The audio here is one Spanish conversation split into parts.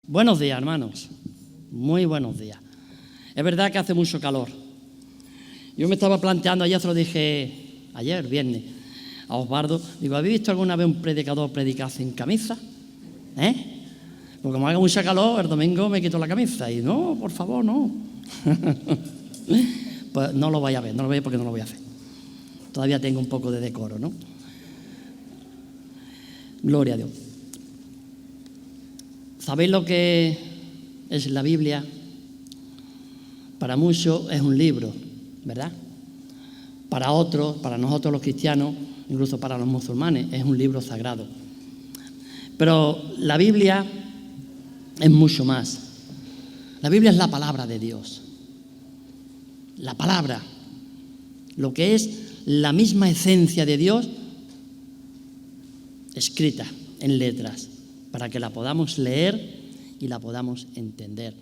Buenos días, hermanos. Muy buenos días. Es verdad que hace mucho calor. Yo me estaba planteando, ayer se lo dije, ayer, viernes, a Osvaldo, digo, ¿habéis visto alguna vez un predicador predicar sin camisa? Porque como haga mucha calor, el domingo me quito la camisa. Y no, por favor, no. Pues no lo vais a ver, no lo veis porque no lo voy a hacer. Todavía tengo un poco de decoro, ¿no? Gloria a Dios. ¿Sabéis lo que es la Biblia? Para muchos es un libro, ¿verdad? Para otros, para nosotros los cristianos, incluso para los musulmanes, es un libro sagrado. Pero la Biblia es mucho más. La Biblia es la palabra de Dios. La palabra, lo que es la misma esencia de Dios, escrita en letras, para que la podamos leer y la podamos entender.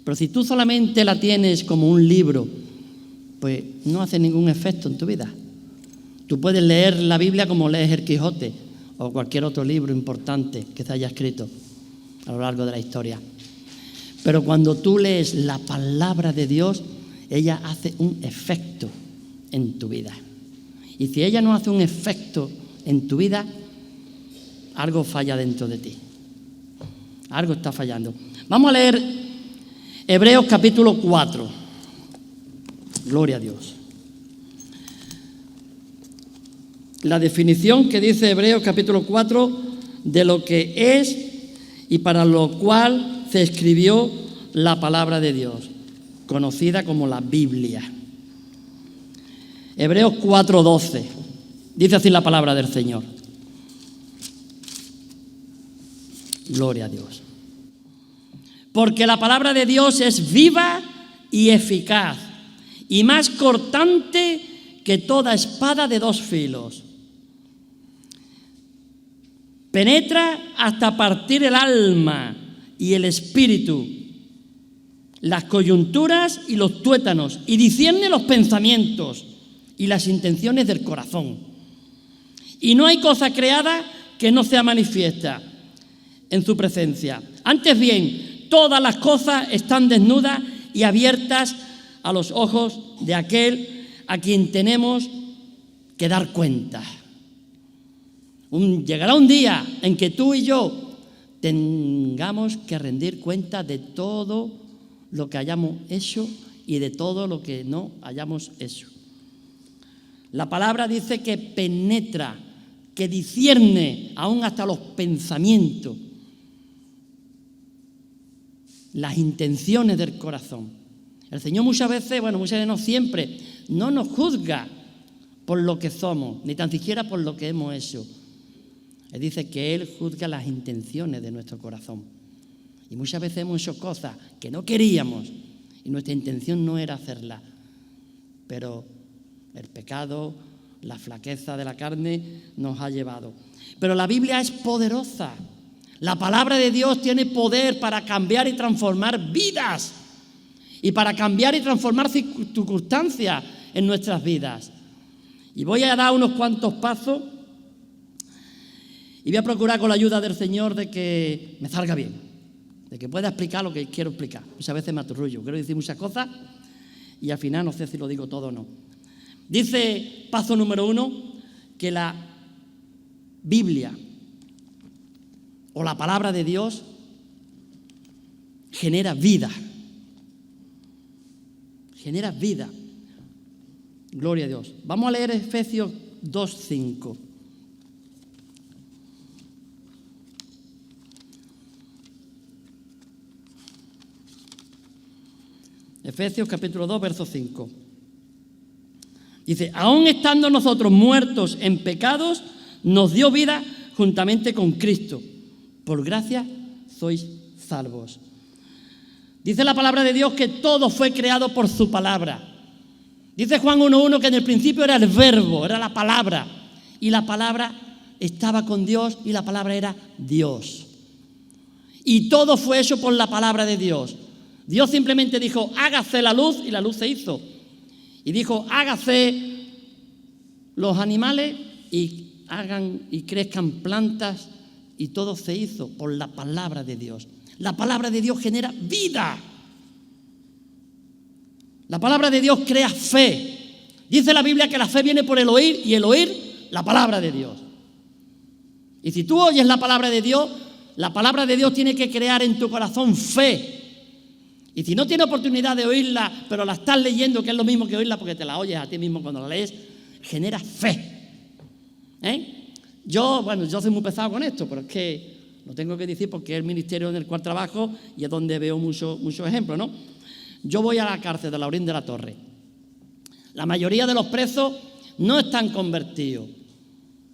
Pero si tú solamente la tienes como un libro, pues no hace ningún efecto en tu vida. Tú puedes leer la Biblia como lees el Quijote o cualquier otro libro importante que se haya escrito a lo largo de la historia. Pero cuando tú lees la palabra de Dios, ella hace un efecto en tu vida. Y si ella no hace un efecto en tu vida, algo falla dentro de ti. Algo está fallando. Vamos a leer Hebreos capítulo 4. Gloria a Dios. La definición que dice Hebreos capítulo 4 de lo que es y para lo cual se escribió la palabra de Dios, conocida como la Biblia. Hebreos 4:12. Dice así la palabra del Señor. Gloria a Dios. Porque la palabra de Dios es viva y eficaz y más cortante que toda espada de dos filos. Penetra hasta partir el alma y el espíritu, las coyunturas y los tuétanos, y discierne los pensamientos y las intenciones del corazón. Y no hay cosa creada que no sea manifiesta en su presencia. Antes bien, todas las cosas están desnudas y abiertas a los ojos de aquel a quien tenemos que dar cuenta. Llegará un día en que tú y yo tengamos que rendir cuenta de todo lo que hayamos hecho y de todo lo que no hayamos hecho. La palabra dice que penetra, que discierne aún hasta los pensamientos, las intenciones del corazón. El Señor muchas veces, muchas veces no siempre, no nos juzga por lo que somos, ni tan siquiera por lo que hemos hecho. Él dice que Él juzga las intenciones de nuestro corazón. Y muchas veces hemos hecho cosas que no queríamos y nuestra intención no era hacerlas. Pero el pecado, la flaqueza de la carne nos ha llevado. Pero la Biblia es poderosa. La palabra de Dios tiene poder para cambiar y transformar vidas y para cambiar y transformar circunstancias en nuestras vidas. Y voy a dar unos cuantos pasos y voy a procurar con la ayuda del Señor de que me salga bien, de que pueda explicar lo que quiero explicar. Muchas veces me aturrullo, quiero decir muchas cosas y al final no sé si lo digo todo o no. Dice, paso número 1, que la Biblia o la palabra de Dios genera vida. Genera vida. Gloria a Dios. Vamos a leer Efesios 2:5. Efesios capítulo 2, verso 5. Dice, aun estando nosotros muertos en pecados, nos dio vida juntamente con Cristo. Por gracia sois salvos. Dice la palabra de Dios que todo fue creado por su palabra. Dice Juan 1:1 que en el principio era el verbo, era la palabra. Y la palabra estaba con Dios y la palabra era Dios. Y todo fue hecho por la palabra de Dios. Dios simplemente dijo, hágase la luz y la luz se hizo. Y dijo, hágase los animales y hagan y crezcan plantas y todo se hizo por la palabra de Dios. La palabra de Dios genera vida. La palabra de Dios crea fe. Dice la Biblia que la fe viene por el oír y el oír la palabra de Dios. Y si tú oyes la palabra de Dios tiene que crear en tu corazón fe. Y si no tienes oportunidad de oírla, pero la estás leyendo, que es lo mismo que oírla porque te la oyes a ti mismo cuando la lees, genera fe. Yo soy muy pesado con esto, pero es que lo tengo que decir porque es el ministerio en el cual trabajo y es donde veo muchos ejemplos, ¿no? Yo voy a la cárcel de Laurín de la Torre. La mayoría de los presos no están convertidos.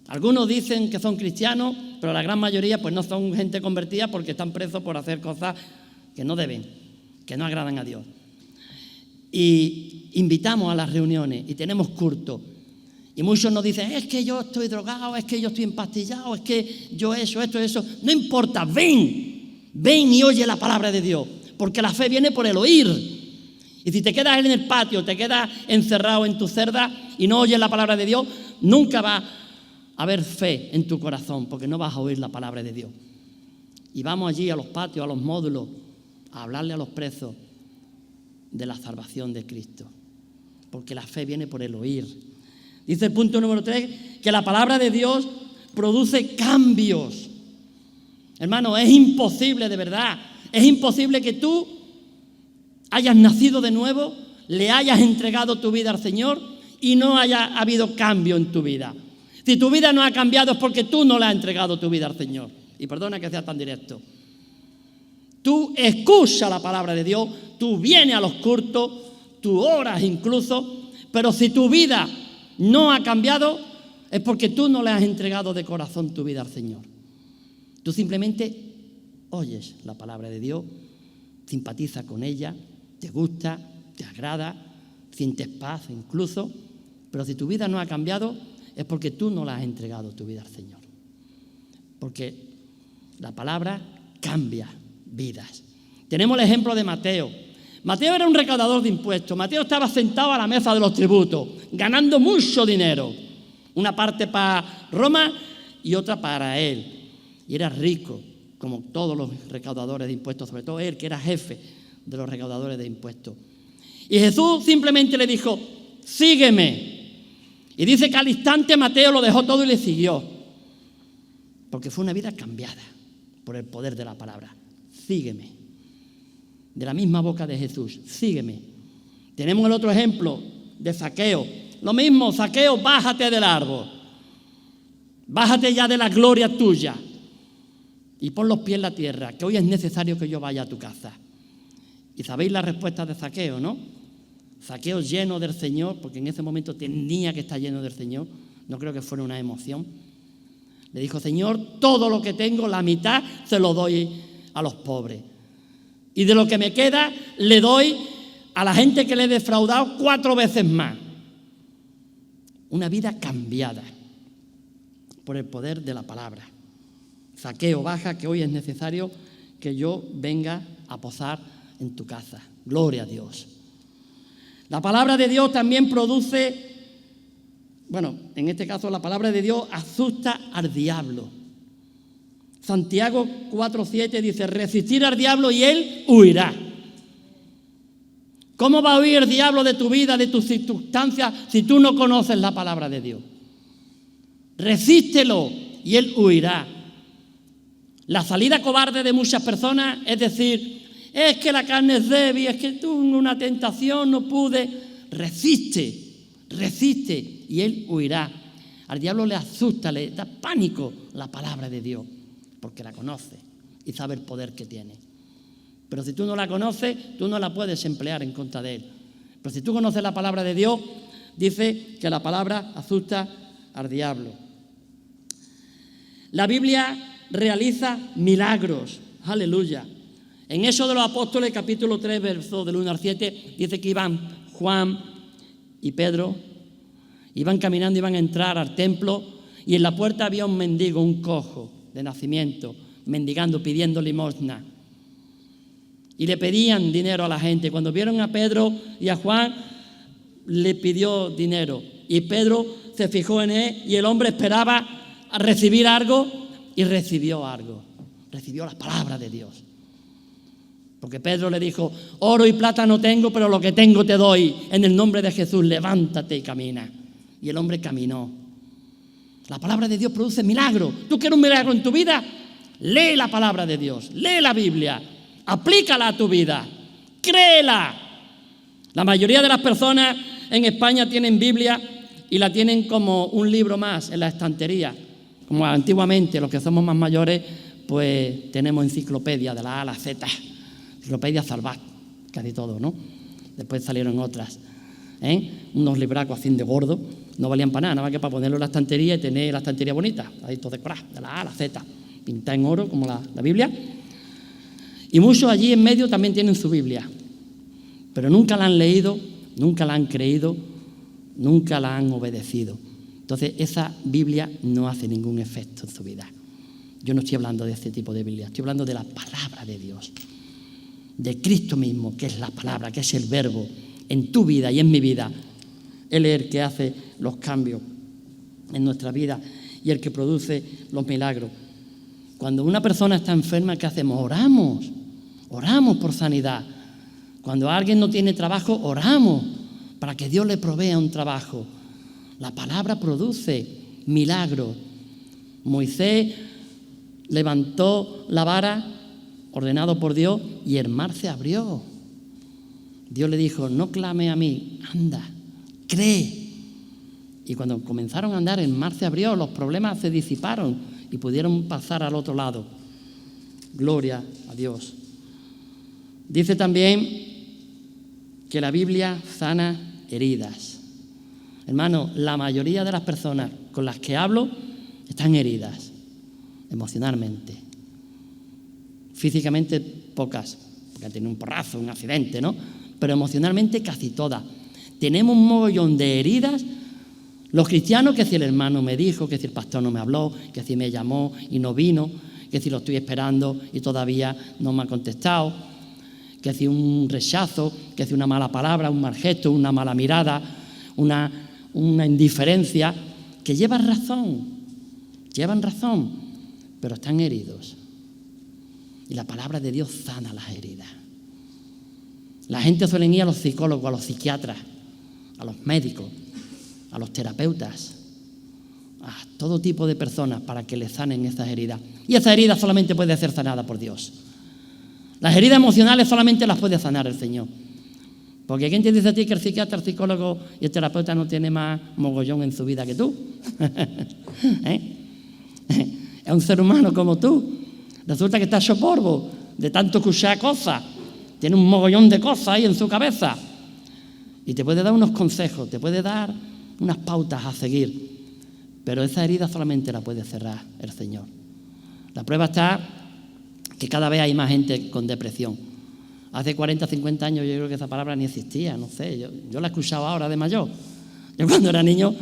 Algunos dicen que son cristianos, pero la gran mayoría pues no son gente convertida porque están presos por hacer cosas que no deben, que no agradan a Dios. Y invitamos a las reuniones y tenemos culto. Y muchos nos dicen, es que yo estoy drogado, es que yo estoy empastillado, es que yo eso. No importa, ven y oye la palabra de Dios, porque la fe viene por el oír. Y si te quedas en el patio, te quedas encerrado en tu celda y no oyes la palabra de Dios, nunca va a haber fe en tu corazón, porque no vas a oír la palabra de Dios. Y vamos allí a los patios, a los módulos, a hablarle a los presos de la salvación de Cristo, porque la fe viene por el oír. Dice el punto número 3, que la palabra de Dios produce cambios. Hermano, es imposible, de verdad, es imposible que tú hayas nacido de nuevo, le hayas entregado tu vida al Señor y no haya habido cambio en tu vida. Si tu vida no ha cambiado es porque tú no le has entregado tu vida al Señor. Y perdona que sea tan directo. Tú escuchas la palabra de Dios, tú vienes a los cultos, tú oras incluso, pero si tu vida no ha cambiado es porque tú no le has entregado de corazón tu vida al Señor. Tú simplemente oyes la palabra de Dios, simpatizas con ella, te gusta, te agrada, sientes paz incluso, pero si tu vida no ha cambiado es porque tú no le has entregado tu vida al Señor. Porque la palabra cambia vidas. Tenemos el ejemplo de Mateo. Mateo era un recaudador de impuestos. Mateo estaba sentado a la mesa de los tributos, ganando mucho dinero. Una parte para Roma y otra para él. Y era rico, como todos los recaudadores de impuestos, sobre todo él, que era jefe de los recaudadores de impuestos. Y Jesús simplemente le dijo, sígueme. Y dice que al instante Mateo lo dejó todo y le siguió. Porque fue una vida cambiada por el poder de la palabra. Sígueme. De la misma boca de Jesús, sígueme. Tenemos el otro ejemplo de Zaqueo. Lo mismo, Zaqueo, bájate del árbol. Bájate ya de la gloria tuya. Y pon los pies en la tierra, que hoy es necesario que yo vaya a tu casa. Y sabéis la respuesta de Zaqueo, ¿no? Zaqueo lleno del Señor, porque en ese momento tenía que estar lleno del Señor. No creo que fuera una emoción. Le dijo, Señor, todo lo que tengo, la mitad, se lo doy a los pobres. Y de lo que me queda, le doy a la gente que le he defraudado 4 veces más. Una vida cambiada por el poder de la palabra. Zaqueo, baja, que hoy es necesario que yo venga a posar en tu casa. Gloria a Dios. La palabra de Dios también produce, en este caso la palabra de Dios asusta al diablo. Santiago 4:7 dice, resistir al diablo y él huirá. ¿Cómo va a huir el diablo de tu vida, de tus circunstancias, si tú no conoces la palabra de Dios? Resístelo y él huirá. La salida cobarde de muchas personas es decir, es que la carne es débil, es que tuve una tentación, no pude. Resiste y él huirá. Al diablo le asusta, le da pánico la palabra de Dios, porque la conoce y sabe el poder que tiene. Pero si tú no la conoces, tú no la puedes emplear en contra de él. Pero si tú conoces la palabra de Dios, dice que la palabra asusta al diablo. La Biblia realiza milagros. Aleluya. En Hechos de los Apóstoles, capítulo 3, versos del 1 al 7, dice que iban Juan y Pedro, iban caminando, iban a entrar al templo y en la puerta había un mendigo, un cojo de nacimiento, mendigando, pidiendo limosna. Y le pedían dinero a la gente. Cuando vieron a Pedro y a Juan, le pidió dinero. Y Pedro se fijó en él y el hombre esperaba a recibir algo y recibió algo. Recibió la palabra de Dios. Porque Pedro le dijo, oro y plata no tengo, pero lo que tengo te doy. En el nombre de Jesús, levántate y camina. Y el hombre caminó. La palabra de Dios produce milagros. ¿Tú quieres un milagro en tu vida? Lee la palabra de Dios, lee la Biblia, aplícala a tu vida, créela. La mayoría de las personas en España tienen Biblia y la tienen como un libro más en la estantería. Como antiguamente, los que somos más mayores, pues tenemos enciclopedia de la A a la Z. Enciclopedia Salvat, casi todo, ¿no? Después salieron otras, unos libracos así de gordo, no valían para nada más que para ponerlo en la estantería y tener la estantería bonita, ahí todo decorado, de la A a la Z, pintada en oro como la Biblia. Y muchos allí en medio también tienen su Biblia, pero nunca la han leído, nunca la han creído, nunca la han obedecido. Entonces esa Biblia no hace ningún efecto en su vida. Yo no estoy hablando de este tipo de Biblia, estoy hablando de la palabra de Dios, de Cristo mismo, que es la palabra, que es el verbo, en tu vida y en mi vida. Él es el que hace los cambios en nuestra vida y el que produce los milagros. Cuando una persona está enferma, ¿qué hacemos? Oramos por sanidad. Cuando alguien no tiene trabajo, oramos para que Dios le provea un trabajo. La palabra produce milagros. Moisés levantó la vara ordenado por Dios y el mar se abrió. Dios le dijo, no clame a mí, anda, cree. Y cuando comenzaron a andar, el mar se abrió, los problemas se disiparon y pudieron pasar al otro lado. Gloria a Dios. Dice también que la Biblia sana heridas. Hermano, la mayoría de las personas con las que hablo están heridas emocionalmente. Físicamente pocas, porque han tenido un porrazo, un accidente, ¿no? Pero emocionalmente casi todas. Tenemos un mogollón de heridas. Los cristianos, que si el hermano me dijo, que si el pastor no me habló, que si me llamó y no vino, que si lo estoy esperando y todavía no me ha contestado, que si un rechazo, que si una mala palabra, un mal gesto, una mala mirada, una indiferencia, que llevan razón, pero están heridos. Y la palabra de Dios sana las heridas. La gente suele ir a los psicólogos, a los psiquiatras, a los médicos, a los terapeutas, a todo tipo de personas para que les sanen esas heridas. Y esa herida solamente puede ser sanada por Dios. Las heridas emocionales solamente las puede sanar el Señor. Porque ¿quién te dice a ti que el psiquiatra, el psicólogo y el terapeuta no tiene más mogollón en su vida que tú? Es un ser humano como tú. Resulta que está hecho polvo de tanto escuchar cosas. Tiene un mogollón de cosas ahí en su cabeza. Y te puede dar unos consejos, te puede dar unas pautas a seguir. Pero esa herida solamente la puede cerrar el Señor. La prueba está que cada vez hay más gente con depresión. Hace 40, 50 años yo creo que esa palabra ni existía, no sé. Yo la he escuchado ahora de mayor. Yo cuando era niño,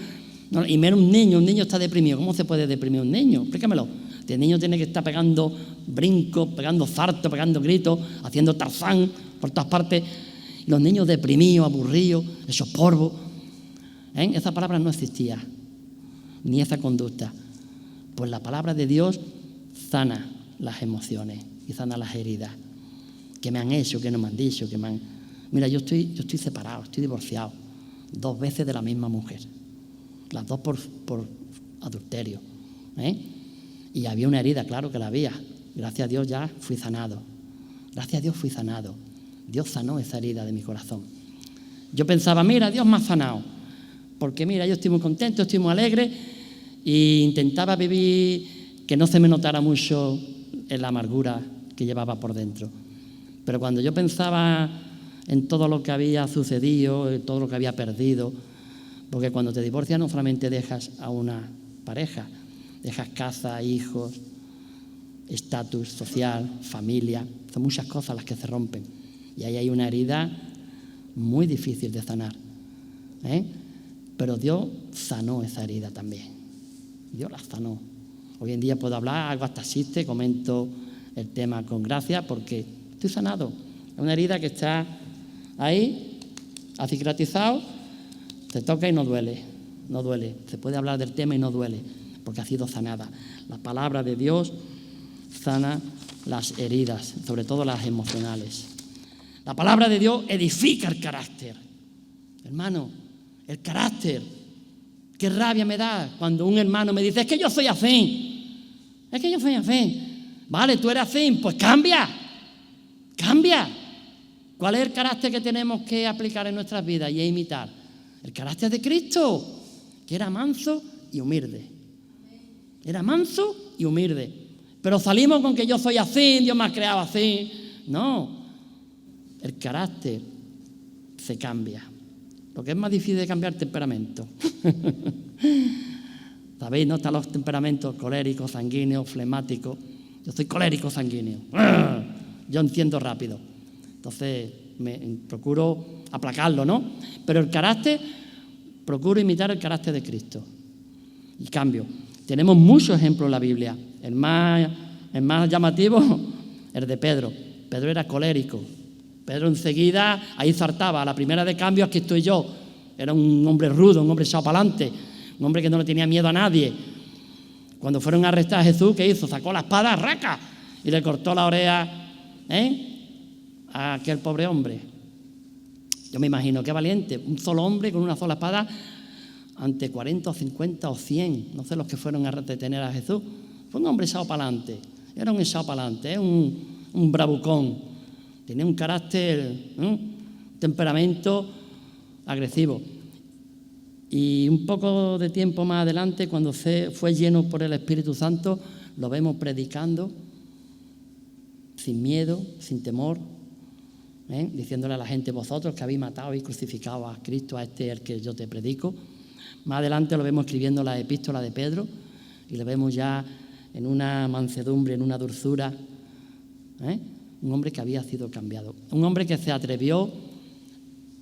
y menos un niño está deprimido. ¿Cómo se puede deprimir un niño? Explícamelo. El niño tiene que estar pegando brincos, pegando zartos, pegando gritos, haciendo Tarzán por todas partes. Y los niños deprimidos, aburridos, esos polvos. Esa palabra no existía, ni esa conducta. Pues la palabra de Dios sana las emociones y sana las heridas que me han hecho, que no me han dicho, que me han... Mira, yo estoy separado, estoy divorciado 2 veces de la misma mujer, las 2 por adulterio, y había una herida, claro que la había. Gracias a Dios ya fui sanado. Gracias a Dios fui sanado. Dios sanó esa herida de mi corazón. Yo pensaba, mira, Dios me ha sanado, porque mira, yo estoy muy contento, estoy muy alegre, e intentaba vivir que no se me notara mucho en la amargura que llevaba por dentro. Pero cuando yo pensaba en todo lo que había sucedido, en todo lo que había perdido, porque cuando te divorcias no solamente dejas a una pareja, dejas casa, hijos, estatus social, familia, son muchas cosas las que se rompen. Y ahí hay una herida muy difícil de sanar. Pero Dios sanó esa herida también. Dios la sanó. Hoy en día puedo hablar, hago hasta chiste, comento el tema con gracia porque estoy sanado. Es una herida que está ahí, ha cicatrizado, te toca y no duele. No duele. Se puede hablar del tema y no duele porque ha sido sanada. La palabra de Dios sana las heridas, sobre todo las emocionales. La palabra de Dios edifica el carácter. Hermano, el carácter. Qué rabia me da cuando un hermano me dice, es que yo soy afín. Es que yo soy afín. Vale, tú eres afín, pues cambia. Cambia. ¿Cuál es el carácter que tenemos que aplicar en nuestras vidas y imitar? El carácter de Cristo, que era manso y humilde. Era manso y humilde. Pero salimos con que yo soy así, Dios me ha creado así. No, el carácter se cambia. Lo que es más difícil de cambiar es temperamento. ¿Sabéis? No están los temperamentos coléricos, sanguíneos, flemáticos. Yo soy colérico, sanguíneo. Yo entiendo rápido. Entonces procuro aplacarlo, ¿no? Pero el carácter, procuro imitar el carácter de Cristo. Y cambio. Tenemos muchos ejemplos en la Biblia. El más llamativo, el de Pedro. Pedro era colérico. Pedro enseguida ahí saltaba. A la primera de cambio, aquí estoy yo. Era un hombre rudo, un hombre echado para adelante, un hombre que no le tenía miedo a nadie. Cuando fueron a arrestar a Jesús, ¿qué hizo? Sacó la espada, raca, y le cortó la oreja a aquel pobre hombre. Yo me imagino, qué valiente, un solo hombre con una sola espada ante 40 o 50 o 100, no sé los que fueron a detener a Jesús. Fue un hombre echado para adelante, era un echado para adelante, un bravucón. Tenía un carácter, temperamento agresivo. Y un poco de tiempo más adelante, cuando fue lleno por el Espíritu Santo, lo vemos predicando sin miedo, sin temor, diciéndole a la gente, vosotros que habéis matado y crucificado a Cristo, a este el que yo te predico. Más adelante lo vemos escribiendo la epístola de Pedro y lo vemos ya en una mansedumbre, en una dulzura, un hombre que había sido cambiado, un hombre que se atrevió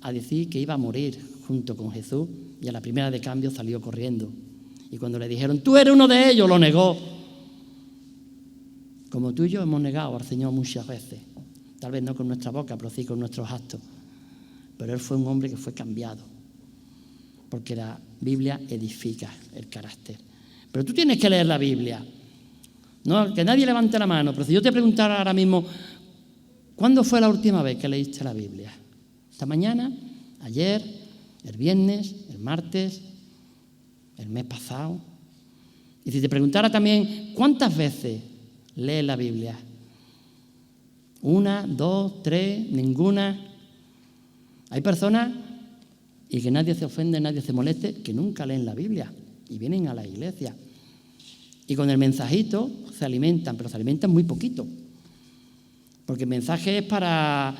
a decir que iba a morir junto con Jesús y a la primera de cambio salió corriendo. Y cuando le dijeron, tú eres uno de ellos, lo negó. Como tú y yo hemos negado al Señor muchas veces, tal vez no con nuestra boca, pero sí con nuestros actos. Pero él fue un hombre que fue cambiado, porque la Biblia edifica el carácter. Pero tú tienes que leer la Biblia. No, que nadie levante la mano, pero si yo te preguntara ahora mismo, ¿cuándo fue la última vez que leíste la Biblia? ¿Esta mañana? ¿Ayer? ¿El viernes? ¿El martes? ¿El mes pasado? Y si te preguntara también, ¿cuántas veces lees la Biblia? ¿Una, dos, tres, ninguna? Hay personas, y que nadie se ofende, nadie se moleste, que nunca leen la Biblia y vienen a la iglesia. Y con el mensajito se alimentan, pero se alimentan muy poquito. Porque el mensaje es para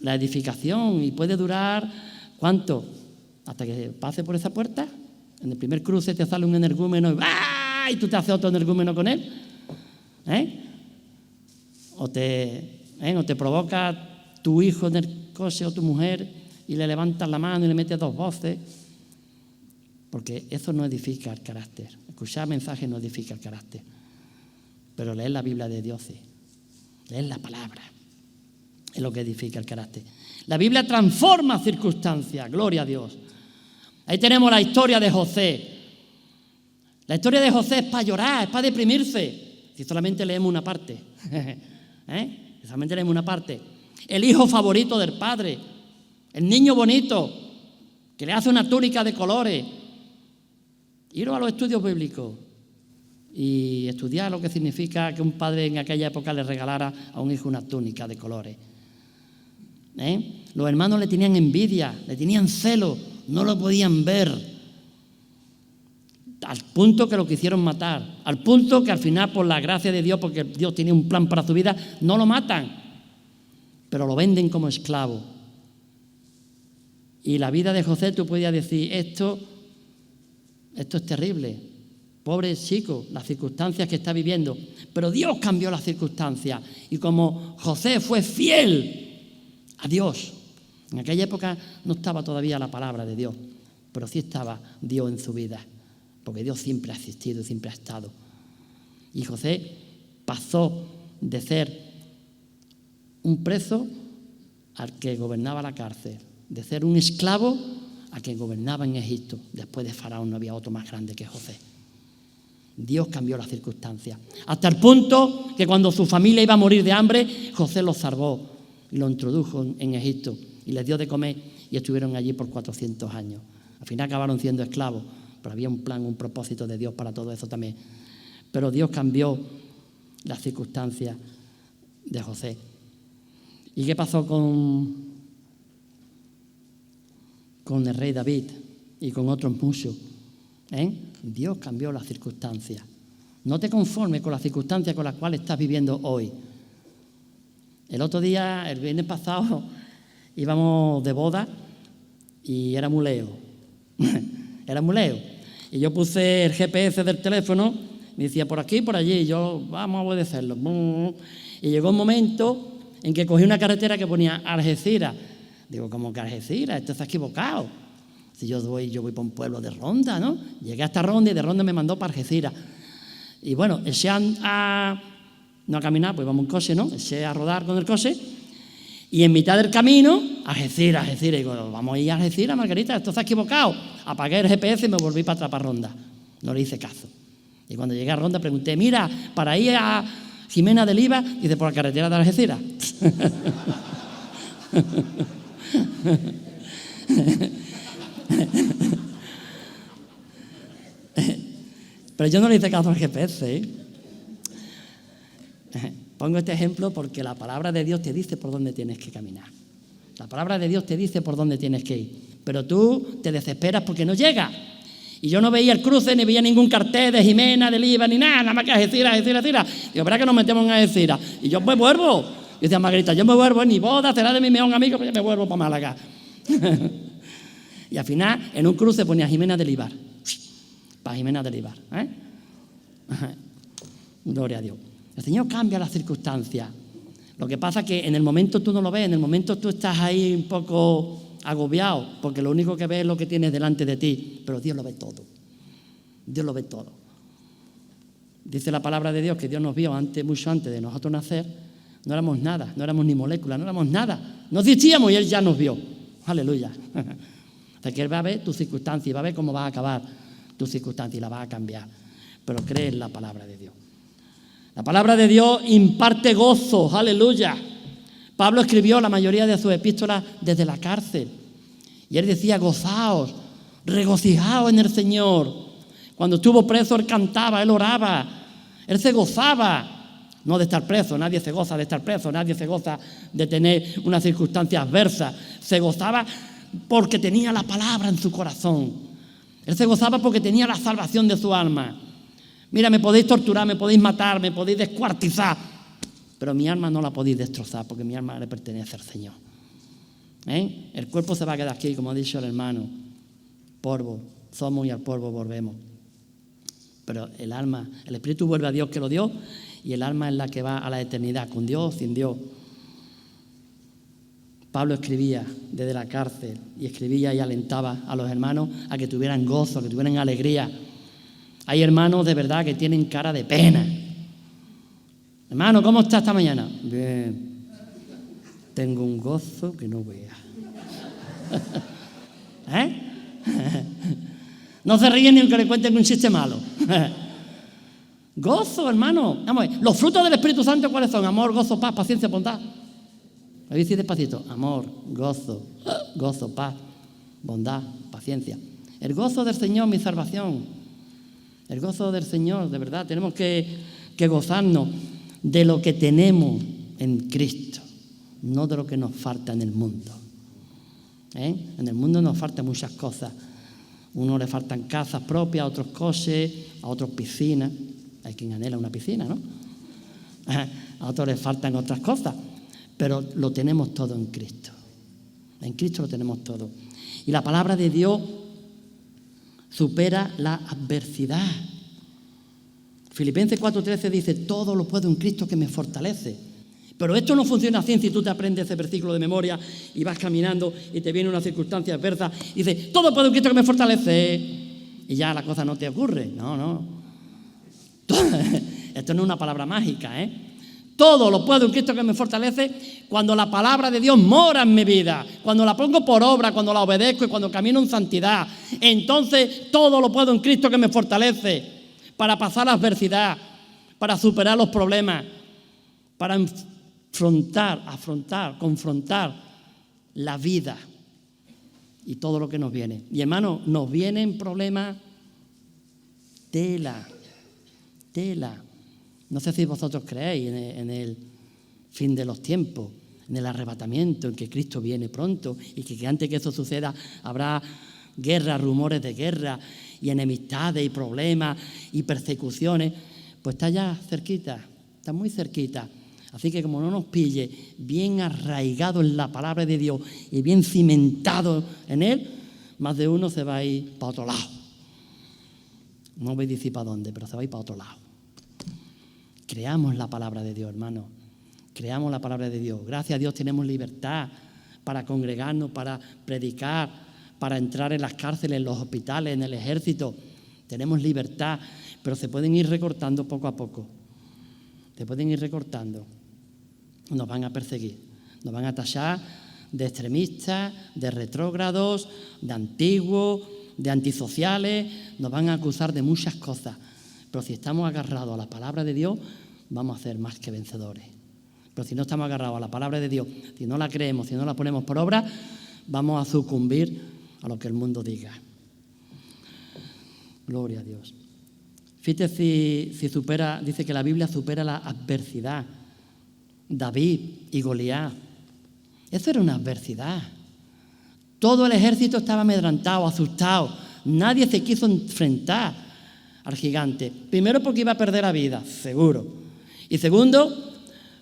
la edificación y puede durar, ¿cuánto? Hasta que pase por esa puerta. En el primer cruce te sale un energúmeno y tú te haces otro energúmeno con él. O te provoca tu hijo en el coche o tu mujer y le levantas la mano y le metes dos voces. Porque eso no edifica el carácter. Escuchar mensajes no edifica el carácter. Pero leer la Biblia de Dios sí. Leer la palabra es lo que edifica el carácter. La Biblia transforma circunstancias, gloria a Dios. Ahí tenemos la historia de José. La historia de José es para llorar, es para deprimirse, si solamente leemos una parte. Solamente leemos una parte. El hijo favorito del padre, el niño bonito, que le hace una túnica de colores. Iros a los estudios bíblicos y estudiar lo que significa que un padre en aquella época le regalara a un hijo una túnica de colores. Los hermanos le tenían envidia, le tenían celo, no lo podían ver. Al punto que lo quisieron matar, al punto que al final, por la gracia de Dios, porque Dios tenía un plan para su vida, no lo matan, pero lo venden como esclavo. Y la vida de José, tú podías decir, esto es terrible, pobre chico, las circunstancias que está viviendo. Pero Dios cambió las circunstancias. Y como José fue fiel a Dios, en aquella época no estaba todavía la palabra de Dios, pero sí estaba Dios en su vida, porque Dios siempre ha existido y siempre ha estado. Y José pasó de ser un preso al que gobernaba la cárcel, de ser un esclavo a quien gobernaba en Egipto. Después de Faraón no había otro más grande que José. Dios cambió las circunstancias. Hasta el punto que cuando su familia iba a morir de hambre, José los salvó y los introdujo en Egipto y les dio de comer y estuvieron allí por 400 años. Al final acabaron siendo esclavos, pero había un plan, un propósito de Dios para todo eso también. Pero Dios cambió las circunstancias de José. ¿Y qué pasó con el rey David y con otros muchos? Dios cambió las circunstancias. No te conformes con las circunstancias con las cuales estás viviendo hoy. El otro día, el viernes pasado, íbamos de boda y era muy lejos. Era muy lejos. Y yo puse el GPS del teléfono, me decía por aquí, por allí, y yo, vamos a obedecerlo. Y llegó un momento en que cogí una carretera que ponía Algeciras. Digo, ¿cómo que Algeciras? Esto está equivocado. Si yo voy por un pueblo de Ronda, ¿no? Llegué hasta Ronda y de Ronda me mandó para Algeciras. Y bueno, eché no a caminar, pues vamos en coche, ¿no? Eché a rodar con el coche. Y en mitad del camino, Algeciras. Y digo, vamos a ir a Algeciras, Margarita, esto está equivocado. Apagué el GPS y me volví para atrás para Ronda. No le hice caso. Y cuando llegué a Ronda pregunté, mira, para ir a Jimena del Iba, dice, por la carretera de Algeciras. Pero yo no le hice caso al GPS. Pongo este ejemplo porque la palabra de Dios te dice por dónde tienes que caminar. La palabra de Dios te dice por dónde tienes que ir. Pero tú te desesperas porque no llegas. Y yo no veía el cruce, ni veía ningún cartel de Jimena, del Iba, ni nada más que Algeciras. Digo, ¿verdad que nos metemos en Algeciras? Y yo me vuelvo. Y decía Margarita, yo me vuelvo, ni boda, será de mi mejor amigo, pero yo me vuelvo para Málaga. Y al final, en un cruce ponía Jimena del Ibar. Para Jimena del Ibar. Gloria a Dios. El Señor cambia las circunstancias. Lo que pasa es que en el momento tú no lo ves, en el momento tú estás ahí un poco agobiado, porque lo único que ves es lo que tienes delante de ti, pero Dios lo ve todo. Dios lo ve todo. Dice la palabra de Dios que Dios nos vio mucho antes de nosotros nacer. No éramos nada, no éramos ni moléculas, no éramos nada. No existíamos y Él ya nos vio. Aleluya. O sea que Él va a ver tus circunstancias y va a ver cómo va a acabar tus circunstancias y la va a cambiar. Pero cree en la palabra de Dios. La palabra de Dios imparte gozo. Aleluya. Pablo escribió la mayoría de sus epístolas desde la cárcel. Y él decía, gozaos, regocijaos en el Señor. Cuando estuvo preso, él cantaba, él oraba. Él se gozaba. No de estar preso, nadie se goza de estar preso, nadie se goza de tener una circunstancia adversa. Se gozaba porque tenía la palabra en su corazón. Él se gozaba porque tenía la salvación de su alma. Mira, me podéis torturar, me podéis matar, me podéis descuartizar, pero mi alma no la podéis destrozar porque mi alma le pertenece al Señor. El cuerpo se va a quedar aquí, como ha dicho el hermano, polvo somos y al polvo volvemos. Pero el alma, el espíritu vuelve a Dios que lo dio y el alma es la que va a la eternidad, con Dios, sin Dios. Pablo escribía desde la cárcel y escribía y alentaba a los hermanos a que tuvieran gozo, que tuvieran alegría. Hay hermanos de verdad que tienen cara de pena. Hermano, ¿cómo estás esta mañana? Bien. Tengo un gozo que no veas. No se ríen ni aunque le cuenten un chiste malo. Gozo, hermano. Vamos a ver. Los frutos del Espíritu Santo, ¿cuáles son? Amor, gozo, paz, paciencia, bondad. Me voy a decir despacito. Amor, gozo, paz, bondad, paciencia. El gozo del Señor, mi salvación. El gozo del Señor, de verdad, tenemos que gozarnos de lo que tenemos en Cristo, no de lo que nos falta en el mundo. En el mundo nos faltan muchas cosas. A uno le faltan casas propias, a otros coches, a otros piscinas. Hay quien anhela una piscina, ¿no? A otros le faltan otras cosas, pero lo tenemos todo en Cristo. En Cristo lo tenemos todo. Y la palabra de Dios supera la adversidad. Filipenses 4:13 dice, todo lo puedo en Cristo que me fortalece. Pero esto no funciona así si tú te aprendes ese versículo de memoria y vas caminando y te viene una circunstancia adversa y dices, todo puedo en Cristo que me fortalece. Y ya la cosa no te ocurre. No. Esto no es una palabra mágica, Todo lo puedo en Cristo que me fortalece cuando la palabra de Dios mora en mi vida, cuando la pongo por obra, cuando la obedezco y cuando camino en santidad. Entonces todo lo puedo en Cristo que me fortalece. para pasar la adversidad, para superar los problemas, para confrontar la vida y todo lo que nos viene. Y hermano, nos vienen problemas tela. No sé si vosotros creéis en el fin de los tiempos, en el arrebatamiento, en que Cristo viene pronto y que antes que eso suceda habrá guerra, rumores de guerra y enemistades y problemas y persecuciones. Pues está ya cerquita, está muy cerquita. Así que como no nos pille bien arraigado en la palabra de Dios y bien cimentado en Él, más de uno se va a ir para otro lado. No voy a decir para dónde, pero se va a ir para otro lado. Creamos la palabra de Dios, hermano. Creamos la palabra de Dios. Gracias a Dios tenemos libertad para congregarnos, para predicar, para entrar en las cárceles, en los hospitales, en el ejército. Tenemos libertad, pero se pueden ir recortando poco a poco. Se pueden ir recortando. Nos van a perseguir, nos van a tachar de extremistas, de retrógrados, de antiguos, de antisociales, nos van a acusar de muchas cosas. Pero si estamos agarrados a la palabra de Dios, vamos a ser más que vencedores. Pero si no estamos agarrados a la palabra de Dios, si no la creemos, si no la ponemos por obra, vamos a sucumbir a lo que el mundo diga. Gloria a Dios. Fíjate si supera, dice que la Biblia supera la adversidad. David y Goliat. Eso era una adversidad. Todo el ejército estaba amedrentado, asustado. Nadie se quiso enfrentar al gigante. Primero porque iba a perder la vida, seguro. Y segundo,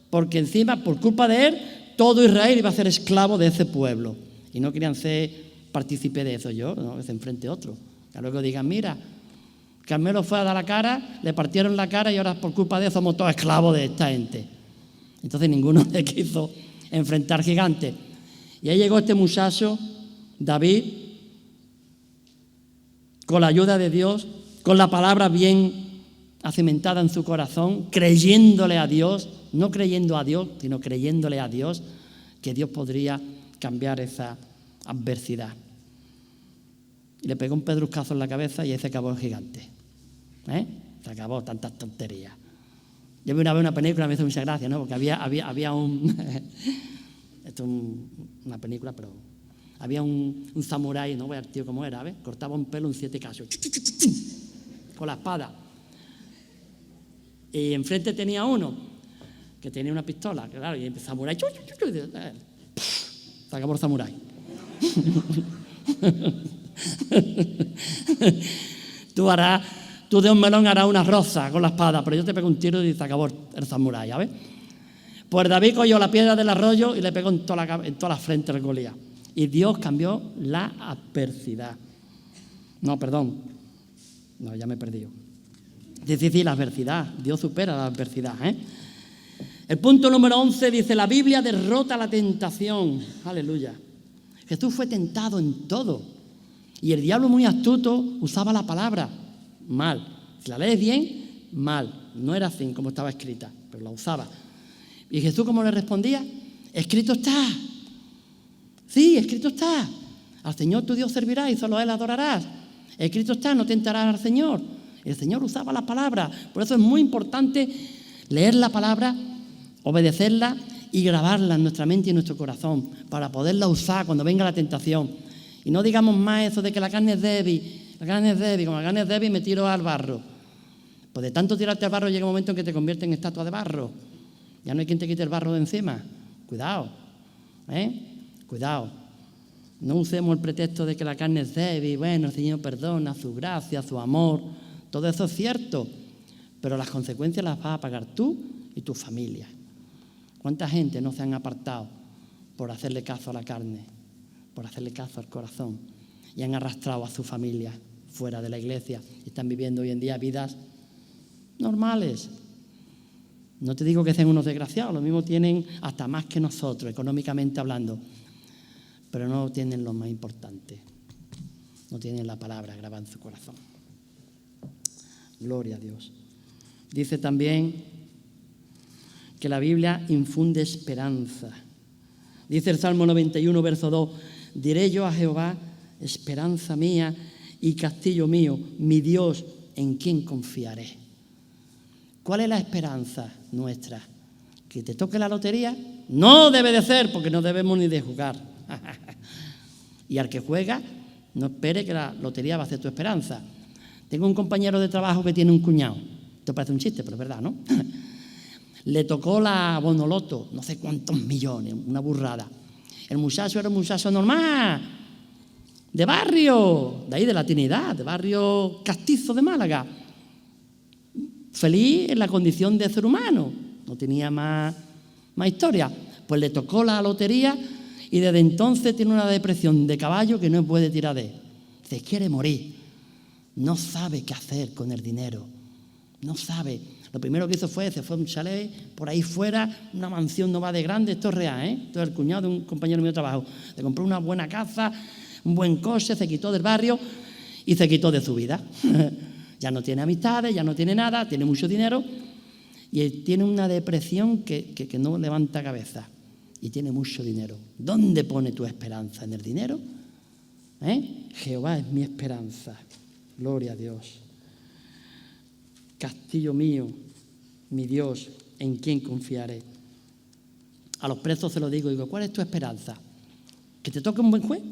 porque encima, por culpa de él, todo Israel iba a ser esclavo de ese pueblo. Y no querían ser partícipe de eso. Yo, no, que se enfrente otro. Que luego digan, mira, Carmelo fue a dar la cara, le partieron la cara y ahora por culpa de eso somos todos esclavos de esta gente. Entonces ninguno se quiso enfrentar gigantes. Y ahí llegó este muchacho, David, con la ayuda de Dios, con la palabra bien acimentada en su corazón, creyéndole a Dios, no creyendo a Dios, sino creyéndole a Dios, que Dios podría cambiar esa adversidad. Y le pegó un pedruscazo en la cabeza y ahí se acabó el gigante. Se acabó tantas tonterías. Yo vi una vez una película, me hizo mucha gracia, ¿no? Porque había un... Esto es una película, pero... Había un samurái, no voy a ver tío cómo era, ¿ves? Cortaba un pelo en 7 casos. Con la espada. Y enfrente tenía uno que tenía una pistola, claro, y el samurái... Se acabó el samurái. Tú de un melón harás una rosa con la espada, pero yo te pego un tiro y se acabó el samurái, ¿sabes? Pues David cogió la piedra del arroyo y le pegó en toda la frente al Goliat. Y Dios cambió la adversidad. No, perdón. No, ya me he perdido. Sí, la adversidad. Dios supera la adversidad, ¿eh? El punto número 11 dice, la Biblia derrota la tentación. Aleluya. Jesús fue tentado en todo. Y el diablo muy astuto usaba la palabra mal. Si la lees bien, mal. No era así como estaba escrita, pero la usaba. ¿Y Jesús cómo le respondía? Escrito está. Sí, escrito está. Al Señor tu Dios servirás y solo a Él adorarás. Escrito está, no tentarás al Señor. El Señor usaba la palabra. Por eso es muy importante leer la palabra, obedecerla y grabarla en nuestra mente y en nuestro corazón para poderla usar cuando venga la tentación. Y no digamos más eso de que la carne es débil. La carne es débil, como la carne es débil me tiro al barro. Pues de tanto tirarte al barro llega un momento en que te conviertes en estatua de barro. Ya no hay quien te quite el barro de encima. Cuidado, Cuidado. No usemos el pretexto de que la carne es débil. Bueno, el Señor perdona, su gracia, su amor. Todo eso es cierto. Pero las consecuencias las vas a pagar tú y tu familia. ¿Cuánta gente no se han apartado por hacerle caso a la carne, por hacerle caso al corazón y han arrastrado a su familia fuera de la iglesia y están viviendo hoy en día vidas normales? No te digo que sean unos desgraciados, lo mismo tienen hasta más que nosotros, económicamente hablando, pero no tienen lo más importante, no tienen la palabra grabada en su corazón. Gloria a Dios. Dice también que la Biblia infunde esperanza. Dice el Salmo 91, verso 2, diré yo a Jehová, esperanza mía y castillo mío, mi Dios, ¿en quién confiaré? ¿Cuál es la esperanza nuestra? ¿Que te toque la lotería? No debe de ser, porque no debemos ni de jugar. Y al que juega, no espere que la lotería va a ser tu esperanza. Tengo un compañero de trabajo que tiene un cuñado. Esto parece un chiste, pero es verdad, ¿no? Le tocó la Bonoloto, no sé cuántos millones, una burrada. El muchacho era un muchacho normal, de barrio, de ahí de la Trinidad, de barrio castizo de Málaga. Feliz en la condición de ser humano, no tenía más historia. Pues le tocó la lotería y desde entonces tiene una depresión de caballo que no puede tirar de él. Se quiere morir, no sabe qué hacer con el dinero, no sabe. Lo primero que hizo se fue a un chalet por ahí fuera, una mansión no va de grande, esto es real, ¿eh? Esto es el cuñado de un compañero mío de trabajo. Le compró una buena casa, un buen coche, se quitó del barrio y se quitó de su vida. Ya no tiene amistades, ya no tiene nada, tiene mucho dinero y tiene una depresión que no levanta cabeza. Y tiene mucho dinero. ¿Dónde pone tu esperanza? ¿En el dinero? Jehová es mi esperanza. Gloria a Dios. Castillo mío, mi Dios, ¿en quién confiaré? A los presos se lo digo, ¿cuál es tu esperanza? ¿Que te toque un buen juez?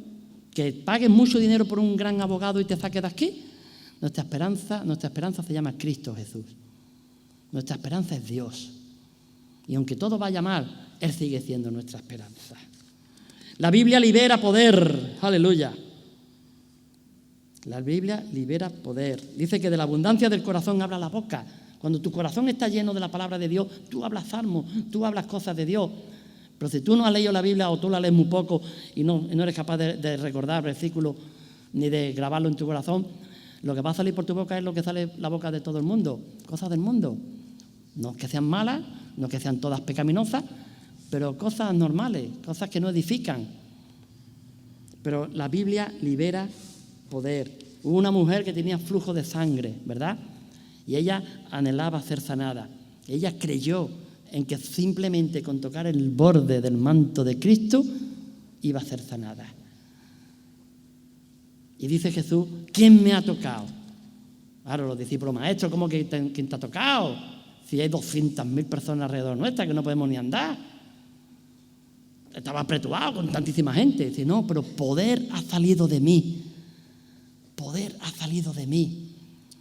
¿Que pagues mucho dinero por un gran abogado y te saques de aquí? Nuestra esperanza se llama Cristo Jesús. Nuestra esperanza es Dios. Y aunque todo vaya mal, Él sigue siendo nuestra esperanza. La Biblia libera poder. Aleluya. La Biblia libera poder. Dice que de la abundancia del corazón habla la boca. Cuando tu corazón está lleno de la palabra de Dios, tú hablas salmos, tú hablas cosas de Dios. Pero si tú no has leído la Biblia o tú la lees muy poco y no eres capaz de recordar versículos ni de grabarlo en tu corazón, lo que va a salir por tu boca es lo que sale la boca de todo el mundo, cosas del mundo. No es que sean malas, no es que sean todas pecaminosas, pero cosas normales, cosas que no edifican. Pero la Biblia libera poder. Hubo una mujer que tenía flujo de sangre, ¿verdad? Y ella anhelaba ser sanada. Ella creyó en que simplemente con tocar el borde del manto de Cristo iba a ser sanada. Y dice Jesús, ¿quién me ha tocado? Claro, los discípulos, maestro, ¿cómo que quién te ha tocado? Si hay 200.000 personas alrededor nuestra que no podemos ni andar. Estaba apretuado con tantísima gente. Dice, no, pero poder ha salido de mí. Poder ha salido de mí.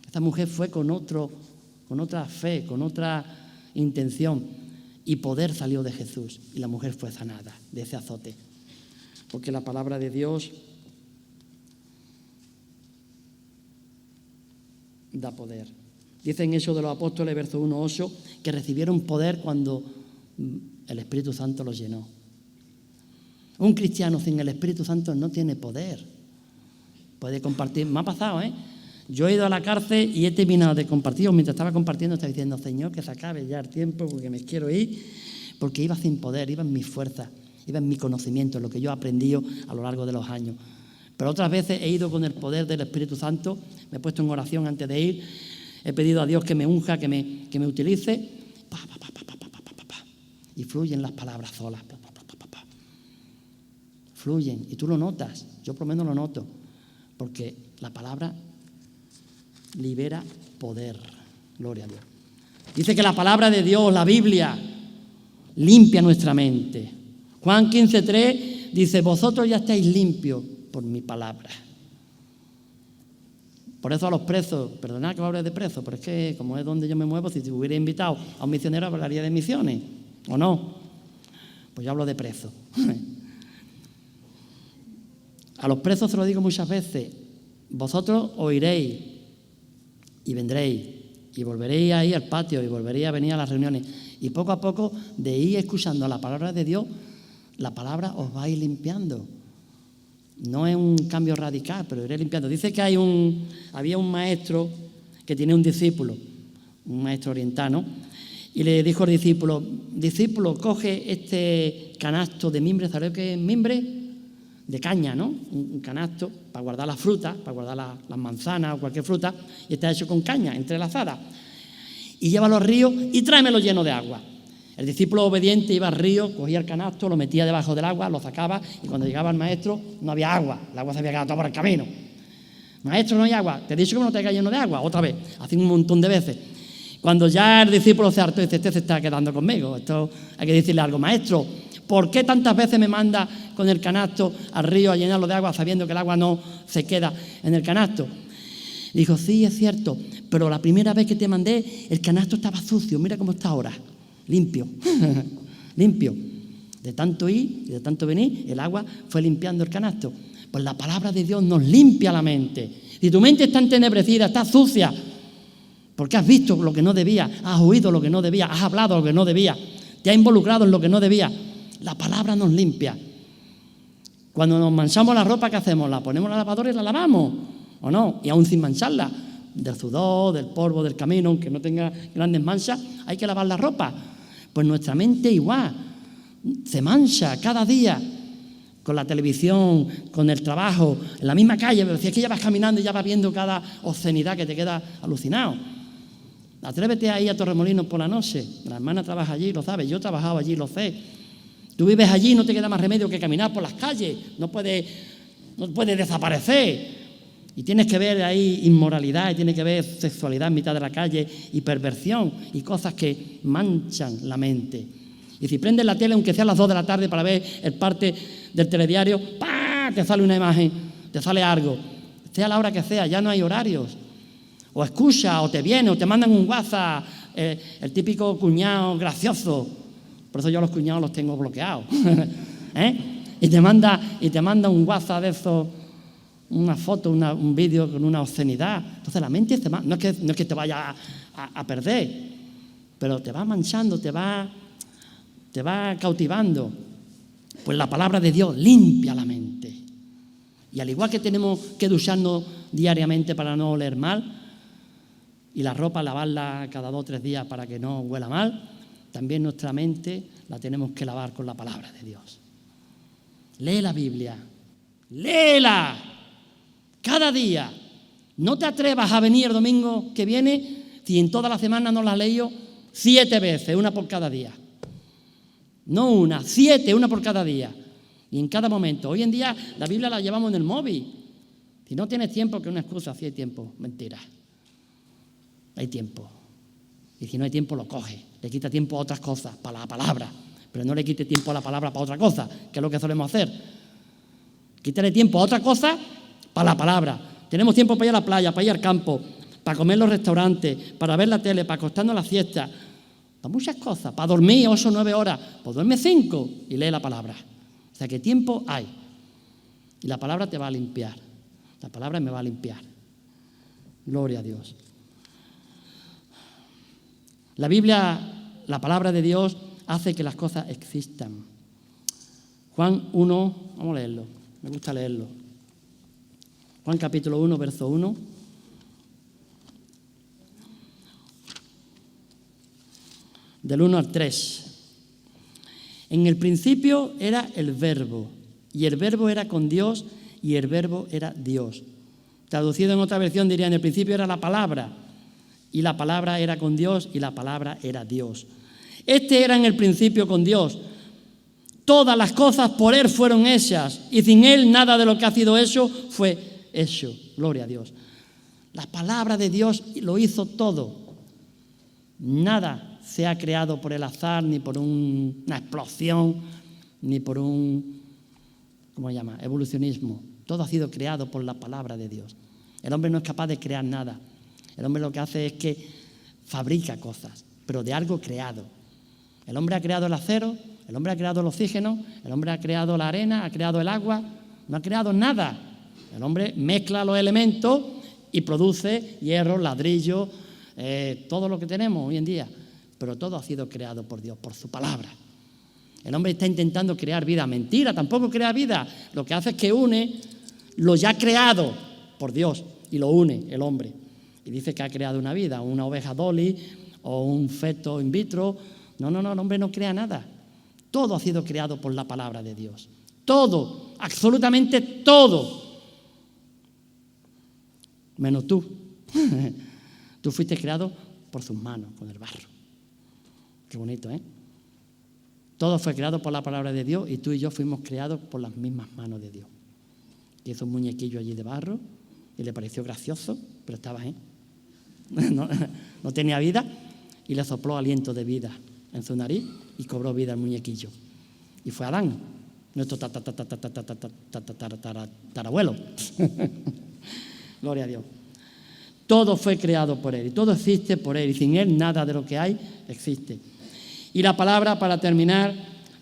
Esta mujer fue con otra fe, con otra intención. Y poder salió de Jesús. Y la mujer fue sanada de ese azote. Porque la palabra de Dios da poder. Dice en Hechos de los Apóstoles, verso 1:8, que recibieron poder cuando el Espíritu Santo los llenó. Un cristiano sin el Espíritu Santo no tiene poder. Puede compartir. Me ha pasado, ¿eh? Yo he ido a la cárcel y he terminado de compartir, o mientras estaba compartiendo estaba diciendo, Señor, que se acabe ya el tiempo porque me quiero ir, porque iba sin poder, iba en mi fuerza, iba en mi conocimiento, en lo que yo he aprendido a lo largo de los años. Pero otras veces he ido con el poder del Espíritu Santo, me he puesto en oración antes de ir, he pedido a Dios que me unja, que me utilice, y fluyen las palabras solas. Fluyen, y tú lo notas, yo por lo menos lo noto, porque la palabra libera poder. Gloria a Dios. Dice que la palabra de Dios, la Biblia, limpia nuestra mente. Juan 15:3 dice, vosotros ya estáis limpios por mi palabra. Por eso a los presos, perdonad que hable de presos, pero es que como es donde yo me muevo, si te hubiera invitado a un misionero hablaría de misiones, ¿o no? Pues yo hablo de presos. A los presos se lo digo muchas veces, vosotros oiréis y vendréis y volveréis ahí al patio y volveréis a venir a las reuniones y poco a poco de ir escuchando la palabra de Dios, la palabra os va a ir limpiando. No es un cambio radical, pero iré limpiando. Dice que había un maestro que tiene un discípulo, un maestro orientano, y le dijo al discípulo, coge este canasto de mimbre, ¿sabes qué es mimbre? De caña, ¿no? Un canasto para guardar las frutas, para guardar las manzanas o cualquier fruta, y está hecho con caña entrelazada. Y llévalo al río y tráemelo lleno de agua. El discípulo obediente iba al río, cogía el canasto, lo metía debajo del agua, lo sacaba y cuando llegaba el maestro no había agua, el agua se había quedado todo por el camino. Maestro, no hay agua. Te he dicho que no te caiga lleno de agua. Otra vez, hace un montón de veces. Cuando ya el discípulo se hartó, dice, este se está quedando conmigo. Esto hay que decirle algo. Maestro, ¿por qué tantas veces me manda con el canasto al río a llenarlo de agua sabiendo que el agua no se queda en el canasto? Dijo, sí, es cierto, pero la primera vez que te mandé, el canasto estaba sucio. Mira cómo está ahora. Limpio. Limpio. De tanto ir y de tanto venir, el agua fue limpiando el canasto. Pues la palabra de Dios nos limpia la mente. Si tu mente está entenebrecida, está sucia, porque has visto lo que no debía, has oído lo que no debía, has hablado lo que no debía, te has involucrado en lo que no debía. La palabra nos limpia. Cuando nos manchamos la ropa, ¿qué hacemos? La ponemos en la lavadora y la lavamos, ¿o no? Y aún sin mancharla, del sudor, del polvo, del camino, aunque no tenga grandes manchas, hay que lavar la ropa. Pues nuestra mente igual, se mancha cada día con la televisión, con el trabajo, en la misma calle, pero si es que ya vas caminando y ya vas viendo cada obscenidad que te queda alucinado. Atrévete a ir a Torremolinos por la noche. La hermana trabaja allí, lo sabe. Yo he trabajado allí, lo sé. Tú vives allí y no te queda más remedio que caminar por las calles. No puedes desaparecer. Y tienes que ver ahí inmoralidad, y tienes que ver sexualidad en mitad de la calle y perversión y cosas que manchan la mente. Y si prendes la tele, aunque sea a las 2 de la tarde para ver el parte del telediario, ¡pah!, te sale una imagen, te sale algo. Sea la hora que sea, ya no hay horarios. O escucha, o te viene, o te mandan un WhatsApp, el típico cuñado gracioso. Por eso yo a los cuñados los tengo bloqueados. Y te manda un WhatsApp de eso, una foto, un vídeo con una obscenidad. Entonces la mente no es que te vaya a perder, pero te va manchando, te va cautivando. Pues la palabra de Dios limpia la mente. Y al igual que tenemos que ducharnos diariamente para no oler mal, y la ropa lavarla cada 2 o 3 días para que no huela mal, también nuestra mente la tenemos que lavar con la palabra de Dios. Lee la Biblia, léela cada día. No te atrevas a venir el domingo que viene si en toda la semana no la has leído 7 veces, una por cada día. No una, 7, una por cada día. Y en cada momento. Hoy en día la Biblia la llevamos en el móvil. Si no tienes tiempo, que es una excusa, si hay tiempo. Mentira. Hay tiempo. Y si no hay tiempo, lo coge. Le quita tiempo a otras cosas, para la palabra. Pero no le quite tiempo a la palabra para otra cosa, que es lo que solemos hacer. Quítale tiempo a otra cosa para la palabra. Tenemos tiempo para ir a la playa, para ir al campo, para comer en los restaurantes, para ver la tele, para acostarnos a la siesta. Para muchas cosas. Para dormir 8 o 9 horas. Pues duerme 5 y lee la palabra. O sea que tiempo hay. Y la palabra te va a limpiar. La palabra me va a limpiar. Gloria a Dios. La Biblia, la palabra de Dios, hace que las cosas existan. Juan 1, vamos a leerlo, me gusta leerlo. Juan capítulo 1, verso 1. Del 1 al 3. En el principio era el Verbo, y el Verbo era con Dios, y el Verbo era Dios. Traducido en otra versión diría, en el principio era la palabra, y la palabra era con Dios, y la palabra era Dios. Este era en el principio con Dios. Todas las cosas por Él fueron hechas, y sin Él nada de lo que ha sido hecho fue hecho. Gloria a Dios. La palabra de Dios lo hizo todo. Nada se ha creado por el azar, ni por una explosión, ni por un, ¿cómo se llama?, evolucionismo. Todo ha sido creado por la palabra de Dios. El hombre no es capaz de crear nada. El hombre lo que hace es que fabrica cosas, pero de algo creado. El hombre ha creado el acero, el hombre ha creado el oxígeno, el hombre ha creado la arena, ha creado el agua, no ha creado nada. El hombre mezcla los elementos y produce hierro, ladrillo, todo lo que tenemos hoy en día. Pero todo ha sido creado por Dios, por su palabra. El hombre está intentando crear vida. Mentira, tampoco crea vida. Lo que hace es que une lo ya creado por Dios y lo une el hombre. Y dice que ha creado una vida, una oveja Dolly o un feto in vitro. No, el hombre no crea nada. Todo ha sido creado por la palabra de Dios. Todo, absolutamente todo. Menos tú. Tú fuiste creado por sus manos, con el barro. Qué bonito, ¿eh? Todo fue creado por la palabra de Dios y tú y yo fuimos creados por las mismas manos de Dios. Hizo un muñequillo allí de barro y le pareció gracioso, pero estaba ahí. No tenía vida, y le sopló aliento de vida en su nariz y cobró vida el muñequillo. Y fue Adán, nuestro tatarabuelo. Gloria a Dios. Todo fue creado por Él y todo existe por Él, y sin Él nada de lo que hay existe. Y la palabra, para terminar,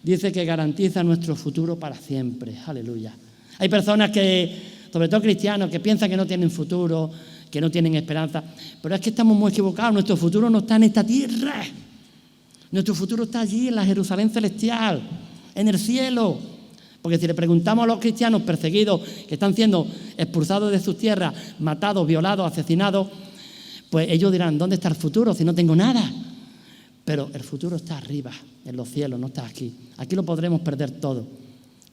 dice que garantiza nuestro futuro para siempre. Aleluya. Hay personas que, sobre todo cristianos, que piensan que no tienen futuro, que no tienen esperanza, pero es que estamos muy equivocados. Nuestro futuro no está en esta tierra. Nuestro futuro está allí, en la Jerusalén celestial, en el cielo. Porque si le preguntamos a los cristianos perseguidos que están siendo expulsados de sus tierras, matados, violados, asesinados, pues ellos dirán, ¿dónde está el futuro si no tengo nada? Pero el futuro está arriba, en los cielos, no está aquí. Aquí lo podremos perder todo.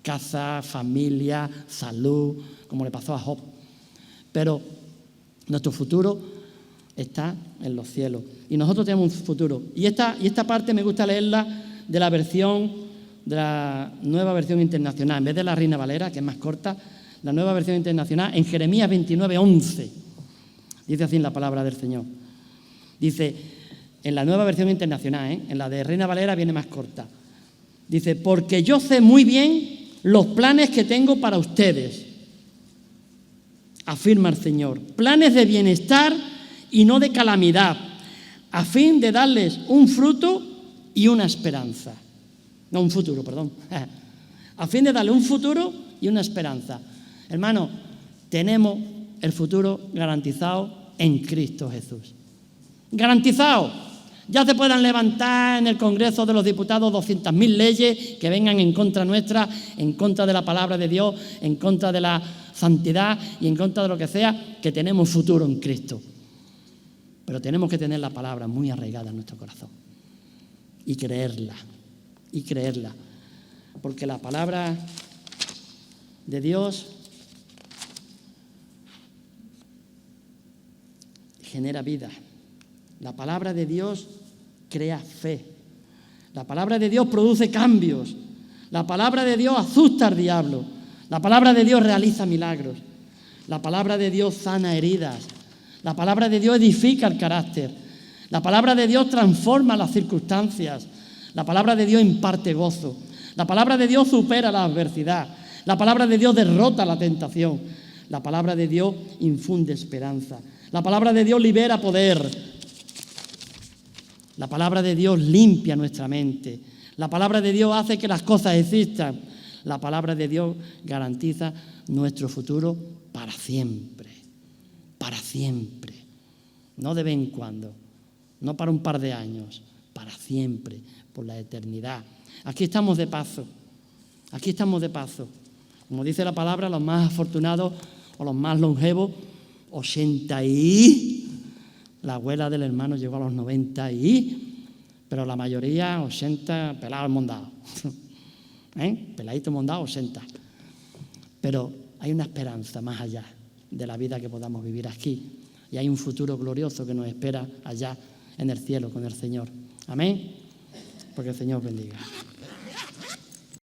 Casa, familia, salud, como le pasó a Job. Pero nuestro futuro está en los cielos. Y nosotros tenemos un futuro. Y esta parte me gusta leerla de la nueva versión internacional. En vez de la Reina Valera, que es más corta, la nueva versión internacional, en Jeremías 29:11. Dice así en la palabra del Señor. Dice, en la nueva versión internacional, en la de Reina Valera viene más corta. Dice, porque yo sé muy bien los planes que tengo para ustedes, afirma el Señor, planes de bienestar y no de calamidad, a fin de darles un fruto y una esperanza. No, un futuro, perdón. A fin de darle un futuro y una esperanza. Hermano, tenemos el futuro garantizado en Cristo Jesús. Garantizado. Ya se puedan levantar en el Congreso de los Diputados 200.000 leyes que vengan en contra nuestra, en contra de la palabra de Dios, en contra de la santidad y en contra de lo que sea, que tenemos futuro en Cristo. Pero tenemos que tener la palabra muy arraigada en nuestro corazón y creerla. Y creerla, porque la palabra de Dios genera vida. La palabra de Dios crea fe. La palabra de Dios produce cambios. La palabra de Dios asusta al diablo. La palabra de Dios realiza milagros. La palabra de Dios sana heridas. La palabra de Dios edifica el carácter. La palabra de Dios transforma las circunstancias. La palabra de Dios imparte gozo. La palabra de Dios supera la adversidad. La palabra de Dios derrota la tentación. La palabra de Dios infunde esperanza. La palabra de Dios libera poder. La palabra de Dios limpia nuestra mente. La palabra de Dios hace que las cosas existan. La palabra de Dios garantiza nuestro futuro para siempre. Para siempre. No de vez en cuando. No para un par de años. Para siempre. Por la eternidad. Aquí estamos de paso. Aquí estamos de paso. Como dice la palabra, los más afortunados o los más longevos, 80 y... La abuela del hermano llegó a los 90 y... Pero la mayoría, 80, pelados mondados. Peladito mondado, 80. Pero hay una esperanza más allá de la vida que podamos vivir aquí. Y hay un futuro glorioso que nos espera allá en el cielo con el Señor. Amén. Porque el Señor bendiga.